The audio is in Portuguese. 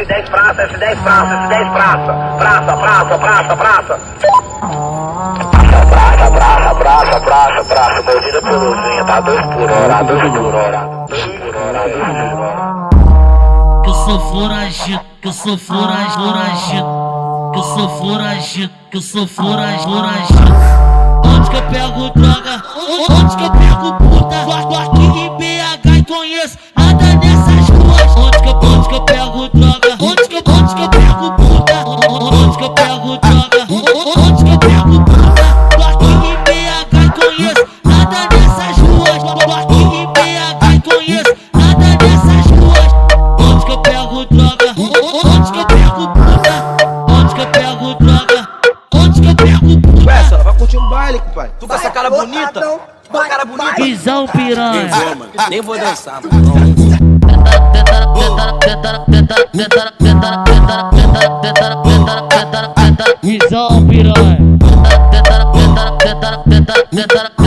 F10 praça, F10 praça, F10 praça. Praça, praça, praça, praça. Praça, mordida peluzinha, tá 2 por hora, 2 por hora. 2 por hora, 2 por hora. Que eu sou foragido, que eu sou foragido, que eu sou foragido, que eu sou foragido. Onde que eu pego droga? Onde que eu pego puta? Tô aqui em BH e conheço nada dessas ruas. Onde que eu pego droga? Onde que eu pego puta? Onde que eu pego droga? Onde que eu pego puta? Tô aqui em BH e conheço nada dessas ruas. Tô aqui em BH e conheço nada dessas ruas. Onde que eu pego droga? Onde que eu pego puta? Onde que eu pego droga? Onde que eu pego puta? Ué, ela vai curtir um baile, compadre. Tu com essa cara bonita? Com a cara bonita? Visão piranha. Nem vou dançar, mano. Visão piranha.